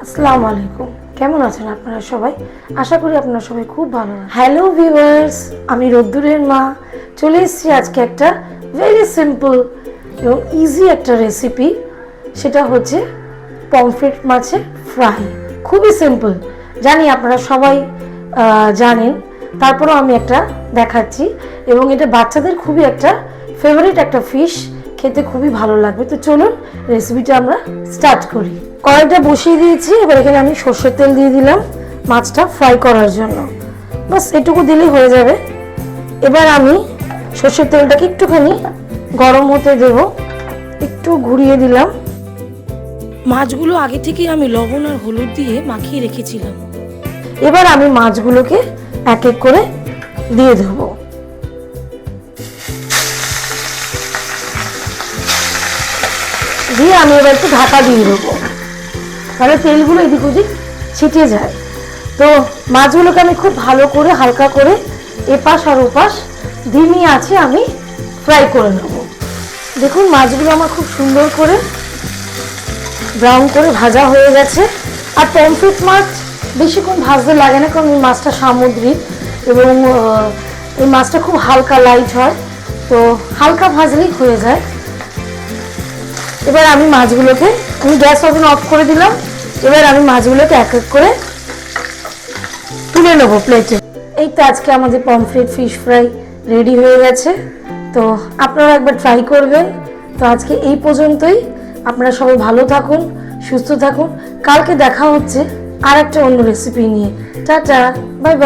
আসসালামু আলাইকুম, কেমন আছেন আপনারা সবাই? আশা করি আপনারা সবাই খুব ভালো আছেন। হ্যালো ভিউয়ার্স, আমি রোদ্দুরের মা চলে এসেছি আজকে একটা ভেরি সিম্পল এবং ইজি একটা রেসিপি। সেটা হচ্ছে পমফ্রেট মাছের ফ্রাই। খুবই সিম্পল, জানি আপনারা সবাই জানেন, তারপরেও আমি একটা দেখাচ্ছি। এবং এটা বাচ্চাদের খুবই একটা ফেভারিট একটা ফিশ, খেতে খুবই ভালো লাগবে। তো চলুন রেসিপিটা আমরা স্টার্ট করি। কড়াইটা বসিয়ে দিয়েছি, এবার এখানে আমি সর্ষের তেল দিয়ে দিলাম মাছটা ফ্রাই করার জন্য। বাস এটুকু দিলেই হয়ে যাবে। এবার আমি সর্ষের তেলটাকে একটুখানি গরম হতে দেব, একটু ঘুরিয়ে দিলাম। মাছগুলো আগে থেকেই আমি লবণ আর হলুদ দিয়ে মাখিয়ে রেখেছিলাম। এবার আমি মাছগুলোকে এক এক করে দিয়ে দেবো। দিয়ে আমি এবার একটু ঢাকা দিয়ে দেবো, তাহলে তেলগুলো এদিক ওদিক ছিটিয়ে যায়। তো মাছগুলোকে আমি খুব ভালো করে হালকা করে এপাশ আর ওপাশ ধিমি আছে আমি ফ্রাই করে নেব। দেখুন মাছগুলো আমার খুব সুন্দর করে ব্রাউন করে ভাজা হয়ে গেছে। আর পমফ্রেট মাছ বেশিক্ষণ ভাজতে লাগে না, কারণ এই মাছটা সামুদ্রিক এবং এই মাছটা খুব হালকা লাইট হয়, তো হালকা ভাজলেই হয়ে যায়। এবার আমি মাছগুলোকে গ্যাস ওভেন অফ করে দিলাম। এবার আমি মাছগুলোকে এক এক করে তুলে নেবো প্লেটে। এই তো আজকে আমাদের পমফ্রেট ফিশ ফ্রাই রেডি হয়ে গেছে। তো আপনারা একবার ট্রাই করবেন। তো আজকে এই পর্যন্তই। আপনারা সবাই ভালো থাকুন, সুস্থ থাকুন। কালকে দেখা হচ্ছে আর একটা অন্য রেসিপি নিয়ে। Tata, bye bye.